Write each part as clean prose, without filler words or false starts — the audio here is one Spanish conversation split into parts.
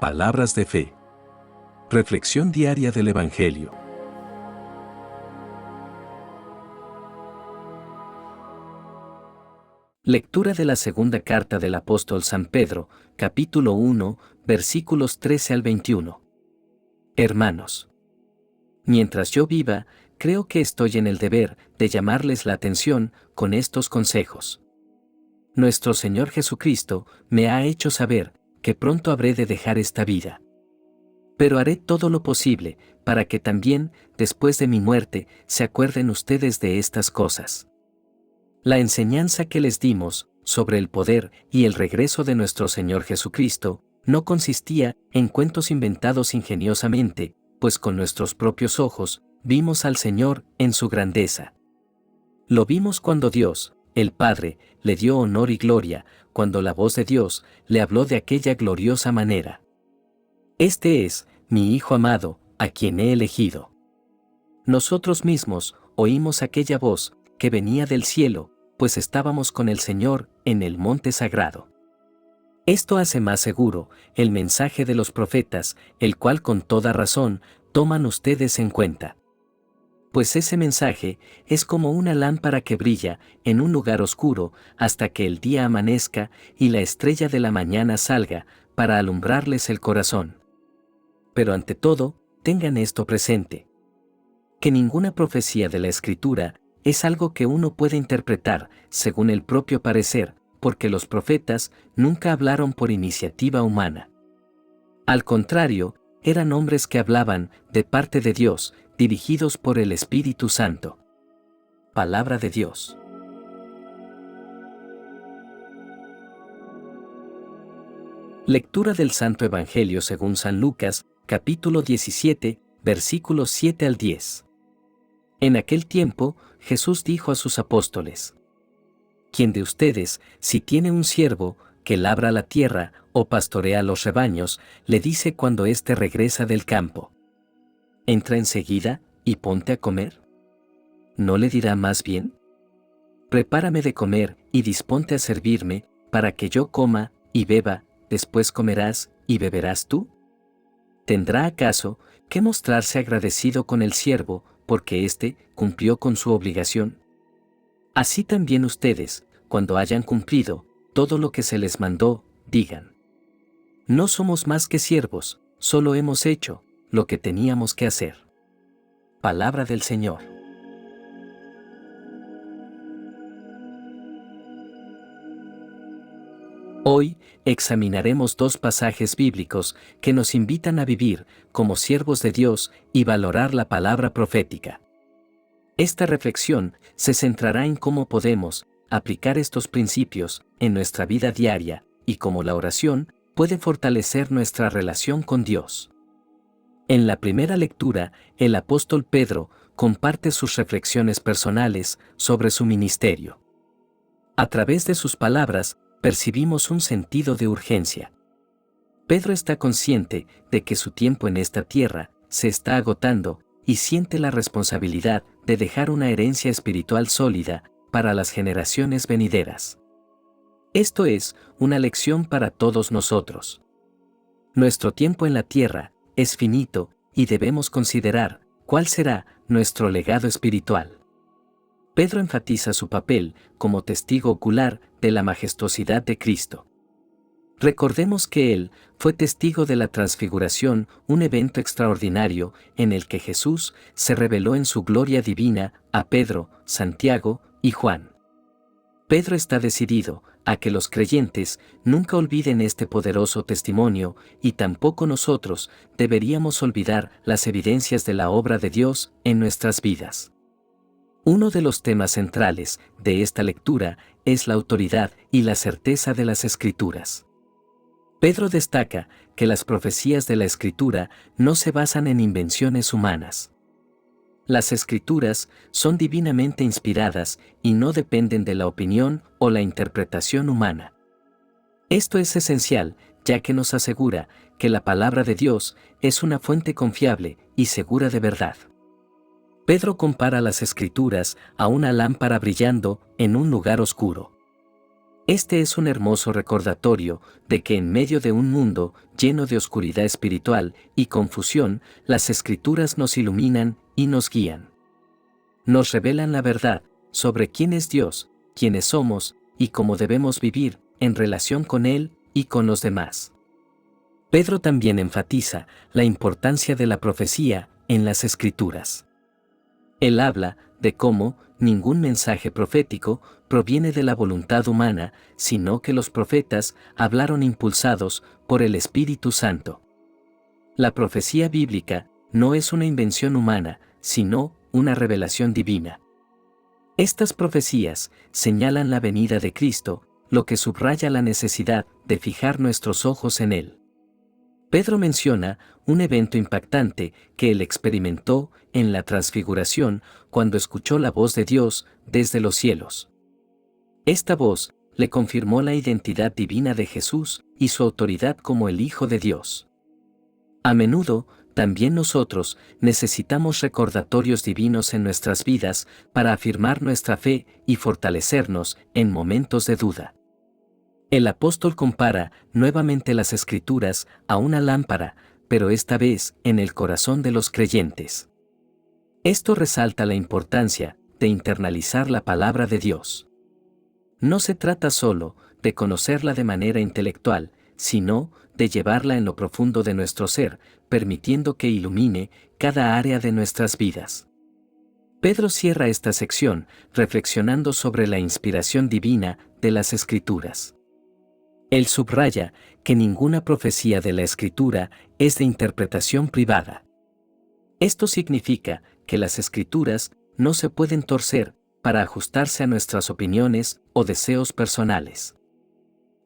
Palabras de fe. Reflexión diaria del Evangelio. Lectura de la segunda carta del apóstol San Pedro, capítulo 1, versículos 13 al 21. Hermanos, mientras yo viva, creo que estoy en el deber de llamarles la atención con estos consejos. Nuestro Señor Jesucristo me ha hecho saber que pronto habré de dejar esta vida. Pero haré todo lo posible para que también, después de mi muerte, se acuerden ustedes de estas cosas. La enseñanza que les dimos sobre el poder y el regreso de nuestro Señor Jesucristo no consistía en cuentos inventados ingeniosamente, pues con nuestros propios ojos vimos al Señor en su grandeza. Lo vimos cuando Dios, el Padre, le dio honor y gloria, cuando la voz de Dios le habló de aquella gloriosa manera. Este es mi Hijo amado, a quien he elegido. Nosotros mismos oímos aquella voz que venía del cielo, pues estábamos con el Señor en el monte sagrado. Esto hace más seguro el mensaje de los profetas, el cual con toda razón toman ustedes en cuenta. Pues ese mensaje es como una lámpara que brilla en un lugar oscuro hasta que el día amanezca y la estrella de la mañana salga para alumbrarles el corazón. Pero ante todo, tengan esto presente: que ninguna profecía de la Escritura es algo que uno puede interpretar según el propio parecer, porque los profetas nunca hablaron por iniciativa humana. Al contrario, eran hombres que hablaban de parte de Dios, dirigidos por el Espíritu Santo. Palabra de Dios. Lectura del Santo Evangelio según San Lucas, capítulo 17, versículos 7 al 10. En aquel tiempo, Jesús dijo a sus apóstoles: ¿Quién de ustedes, si tiene un siervo que labra la tierra o pastorea los rebaños, le dice cuando éste regresa del campo: entra enseguida y ponte a comer? ¿No le dirá más bien: prepárame de comer y disponte a servirme, para que yo coma y beba, después comerás y beberás tú? ¿Tendrá acaso que mostrarse agradecido con el siervo, porque éste cumplió con su obligación? Así también ustedes, cuando hayan cumplido todo lo que se les mandó, digan: no somos más que siervos, solo hemos hecho lo que teníamos que hacer. Palabra del Señor. Hoy examinaremos dos pasajes bíblicos que nos invitan a vivir como siervos de Dios y valorar la palabra profética. Esta reflexión se centrará en cómo podemos aplicar estos principios en nuestra vida diaria y cómo la oración puede fortalecer nuestra relación con Dios. En la primera lectura, el apóstol Pedro comparte sus reflexiones personales sobre su ministerio. A través de sus palabras, percibimos un sentido de urgencia. Pedro está consciente de que su tiempo en esta tierra se está agotando y siente la responsabilidad de dejar una herencia espiritual sólida para las generaciones venideras. Esto es una lección para todos nosotros. Nuestro tiempo en la tierra es finito y debemos considerar cuál será nuestro legado espiritual. Pedro enfatiza su papel como testigo ocular de la majestuosidad de Cristo. Recordemos que él fue testigo de la transfiguración, un evento extraordinario en el que Jesús se reveló en su gloria divina a Pedro, Santiago y Juan. Pedro está decidido a que los creyentes nunca olviden este poderoso testimonio, y tampoco nosotros deberíamos olvidar las evidencias de la obra de Dios en nuestras vidas. Uno de los temas centrales de esta lectura es la autoridad y la certeza de las Escrituras. Pedro destaca que las profecías de la Escritura no se basan en invenciones humanas. Las Escrituras son divinamente inspiradas y no dependen de la opinión o la interpretación humana. Esto es esencial, ya que nos asegura que la palabra de Dios es una fuente confiable y segura de verdad. Pedro compara las Escrituras a una lámpara brillando en un lugar oscuro. Este es un hermoso recordatorio de que en medio de un mundo lleno de oscuridad espiritual y confusión, las Escrituras nos iluminan y nos guían. Nos revelan la verdad sobre quién es Dios, quiénes somos y cómo debemos vivir en relación con Él y con los demás. Pedro también enfatiza la importancia de la profecía en las Escrituras. Él habla de cómo ningún mensaje profético proviene de la voluntad humana, sino que los profetas hablaron impulsados por el Espíritu Santo. La profecía bíblica no es una invención humana, sino una revelación divina. Estas profecías señalan la venida de Cristo, lo que subraya la necesidad de fijar nuestros ojos en Él. Pedro menciona un evento impactante que él experimentó en la transfiguración cuando escuchó la voz de Dios desde los cielos. Esta voz le confirmó la identidad divina de Jesús y su autoridad como el Hijo de Dios. A menudo, también nosotros necesitamos recordatorios divinos en nuestras vidas para afirmar nuestra fe y fortalecernos en momentos de duda. El apóstol compara nuevamente las Escrituras a una lámpara, pero esta vez en el corazón de los creyentes. Esto resalta la importancia de internalizar la palabra de Dios. No se trata solo de conocerla de manera intelectual, sino de llevarla en lo profundo de nuestro ser, permitiendo que ilumine cada área de nuestras vidas. Pedro cierra esta sección reflexionando sobre la inspiración divina de las Escrituras. Él subraya que ninguna profecía de la Escritura es de interpretación privada. Esto significa que las Escrituras no se pueden torcer para ajustarse a nuestras opiniones o deseos personales.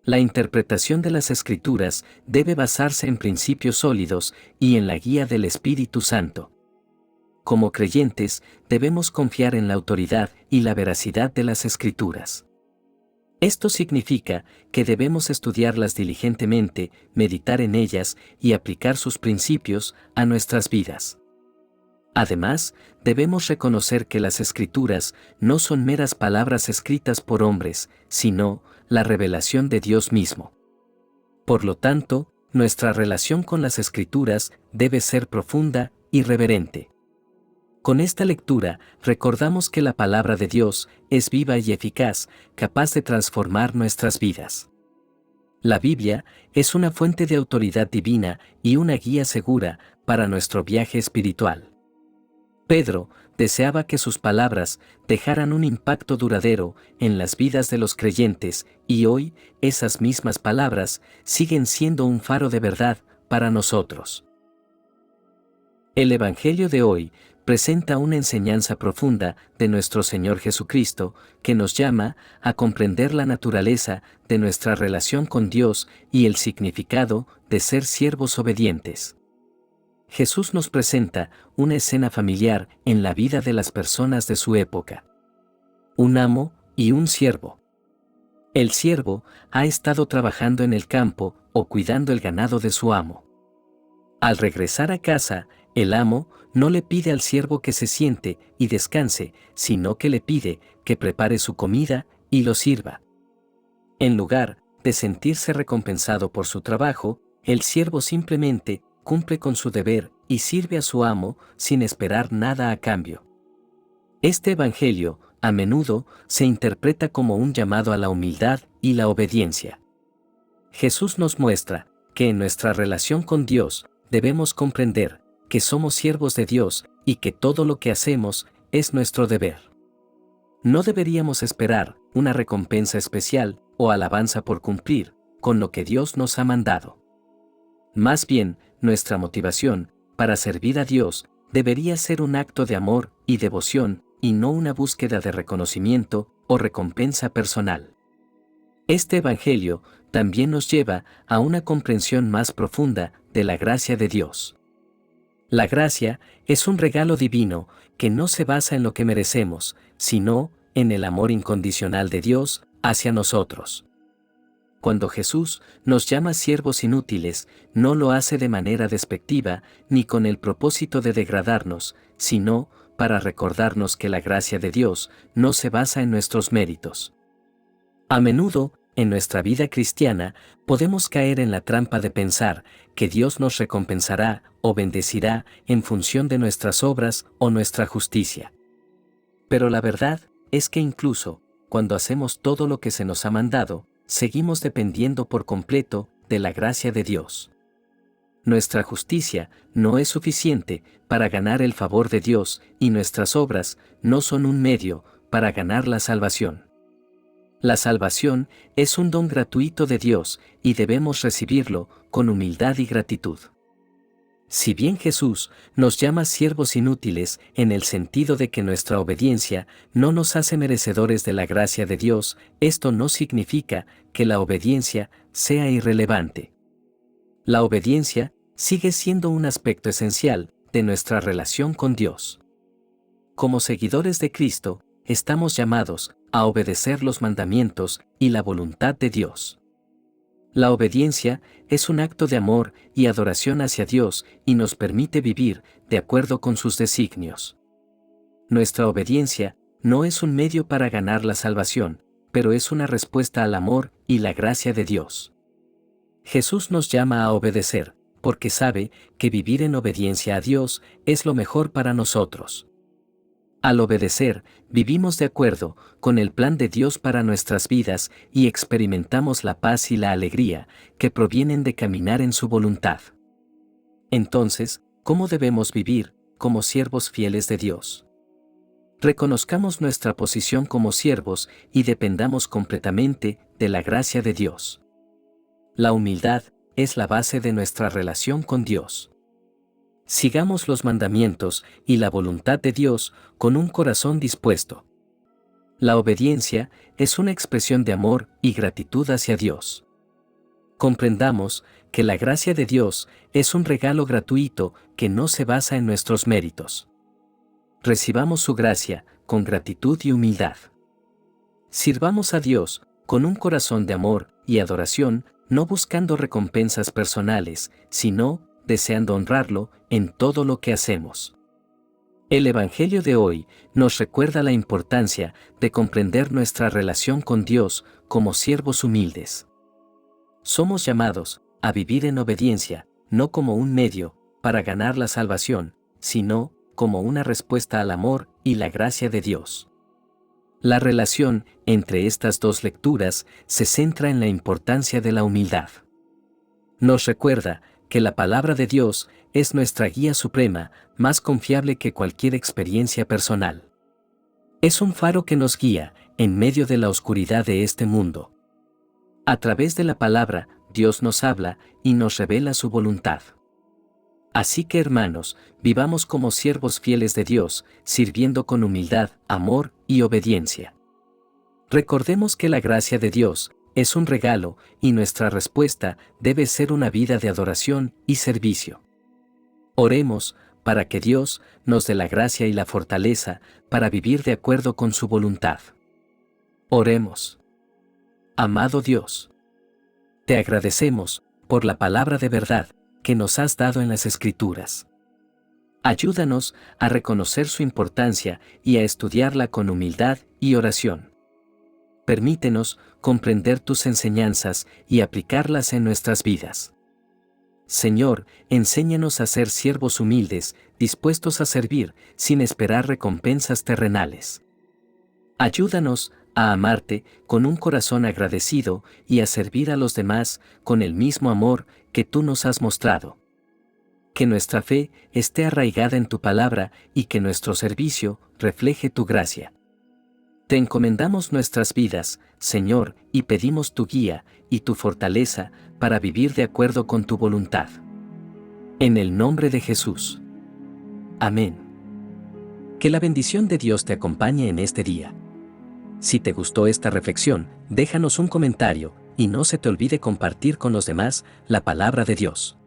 La interpretación de las Escrituras debe basarse en principios sólidos y en la guía del Espíritu Santo. Como creyentes, debemos confiar en la autoridad y la veracidad de las Escrituras. Esto significa que debemos estudiarlas diligentemente, meditar en ellas y aplicar sus principios a nuestras vidas. Además, debemos reconocer que las Escrituras no son meras palabras escritas por hombres, sino la revelación de Dios mismo. Por lo tanto, nuestra relación con las Escrituras debe ser profunda y reverente. Con esta lectura, recordamos que la palabra de Dios es viva y eficaz, capaz de transformar nuestras vidas. La Biblia es una fuente de autoridad divina y una guía segura para nuestro viaje espiritual. Pedro deseaba que sus palabras dejaran un impacto duradero en las vidas de los creyentes, y hoy esas mismas palabras siguen siendo un faro de verdad para nosotros. El Evangelio de hoy presenta una enseñanza profunda de nuestro Señor Jesucristo que nos llama a comprender la naturaleza de nuestra relación con Dios y el significado de ser siervos obedientes. Jesús nos presenta una escena familiar en la vida de las personas de su época. Un amo y un siervo. El siervo ha estado trabajando en el campo o cuidando el ganado de su amo. Al regresar a casa, el amo no le pide al siervo que se siente y descanse, sino que le pide que prepare su comida y lo sirva. En lugar de sentirse recompensado por su trabajo, el siervo simplemente cumple con su deber y sirve a su amo sin esperar nada a cambio. Este evangelio, a menudo, se interpreta como un llamado a la humildad y la obediencia. Jesús nos muestra que en nuestra relación con Dios debemos comprender que somos siervos de Dios y que todo lo que hacemos es nuestro deber. No deberíamos esperar una recompensa especial o alabanza por cumplir con lo que Dios nos ha mandado. Más bien, nuestra motivación para servir a Dios debería ser un acto de amor y devoción y no una búsqueda de reconocimiento o recompensa personal. Este evangelio también nos lleva a una comprensión más profunda de la gracia de Dios. La gracia es un regalo divino que no se basa en lo que merecemos, sino en el amor incondicional de Dios hacia nosotros. Cuando Jesús nos llama siervos inútiles, no lo hace de manera despectiva ni con el propósito de degradarnos, sino para recordarnos que la gracia de Dios no se basa en nuestros méritos. A menudo, en nuestra vida cristiana, podemos caer en la trampa de pensar que Dios nos recompensará o bendecirá en función de nuestras obras o nuestra justicia. Pero la verdad es que incluso cuando hacemos todo lo que se nos ha mandado, seguimos dependiendo por completo de la gracia de Dios. Nuestra justicia no es suficiente para ganar el favor de Dios y nuestras obras no son un medio para ganar la salvación. La salvación es un don gratuito de Dios y debemos recibirlo con humildad y gratitud. Si bien Jesús nos llama siervos inútiles en el sentido de que nuestra obediencia no nos hace merecedores de la gracia de Dios, esto no significa que la obediencia sea irrelevante. La obediencia sigue siendo un aspecto esencial de nuestra relación con Dios. Como seguidores de Cristo, estamos llamados a obedecer los mandamientos y la voluntad de Dios. La obediencia es un acto de amor y adoración hacia Dios y nos permite vivir de acuerdo con sus designios. Nuestra obediencia no es un medio para ganar la salvación, pero es una respuesta al amor y la gracia de Dios. Jesús nos llama a obedecer, porque sabe que vivir en obediencia a Dios es lo mejor para nosotros. Al obedecer, vivimos de acuerdo con el plan de Dios para nuestras vidas y experimentamos la paz y la alegría que provienen de caminar en su voluntad. Entonces, ¿cómo debemos vivir como siervos fieles de Dios? Reconozcamos nuestra posición como siervos y dependamos completamente de la gracia de Dios. La humildad es la base de nuestra relación con Dios. Sigamos los mandamientos y la voluntad de Dios con un corazón dispuesto. La obediencia es una expresión de amor y gratitud hacia Dios. Comprendamos que la gracia de Dios es un regalo gratuito que no se basa en nuestros méritos. Recibamos su gracia con gratitud y humildad. Sirvamos a Dios con un corazón de amor y adoración, no buscando recompensas personales, sino deseando honrarlo en todo lo que hacemos. El Evangelio de hoy nos recuerda la importancia de comprender nuestra relación con Dios como siervos humildes. Somos llamados a vivir en obediencia, no como un medio para ganar la salvación, sino como una respuesta al amor y la gracia de Dios. La relación entre estas dos lecturas se centra en la importancia de la humildad. Nos recuerda que la palabra de Dios es nuestra guía suprema, más confiable que cualquier experiencia personal. Es un faro que nos guía en medio de la oscuridad de este mundo. A través de la palabra, Dios nos habla y nos revela su voluntad. Así que, hermanos, vivamos como siervos fieles de Dios, sirviendo con humildad, amor y obediencia. Recordemos que la gracia de Dios es un regalo y nuestra respuesta debe ser una vida de adoración y servicio. Oremos para que Dios nos dé la gracia y la fortaleza para vivir de acuerdo con su voluntad. Oremos. Amado Dios, te agradecemos por la palabra de verdad que nos has dado en las Escrituras. Ayúdanos a reconocer su importancia y a estudiarla con humildad y oración. Permítenos comprender tus enseñanzas y aplicarlas en nuestras vidas. Señor, enséñanos a ser siervos humildes, dispuestos a servir sin esperar recompensas terrenales. Ayúdanos a amarte con un corazón agradecido y a servir a los demás con el mismo amor que tú nos has mostrado. Que nuestra fe esté arraigada en tu palabra y que nuestro servicio refleje tu gracia. Te encomendamos nuestras vidas, Señor, y pedimos tu guía y tu fortaleza para vivir de acuerdo con tu voluntad. En el nombre de Jesús. Amén. Que la bendición de Dios te acompañe en este día. Si te gustó esta reflexión, déjanos un comentario y no se te olvide compartir con los demás la palabra de Dios.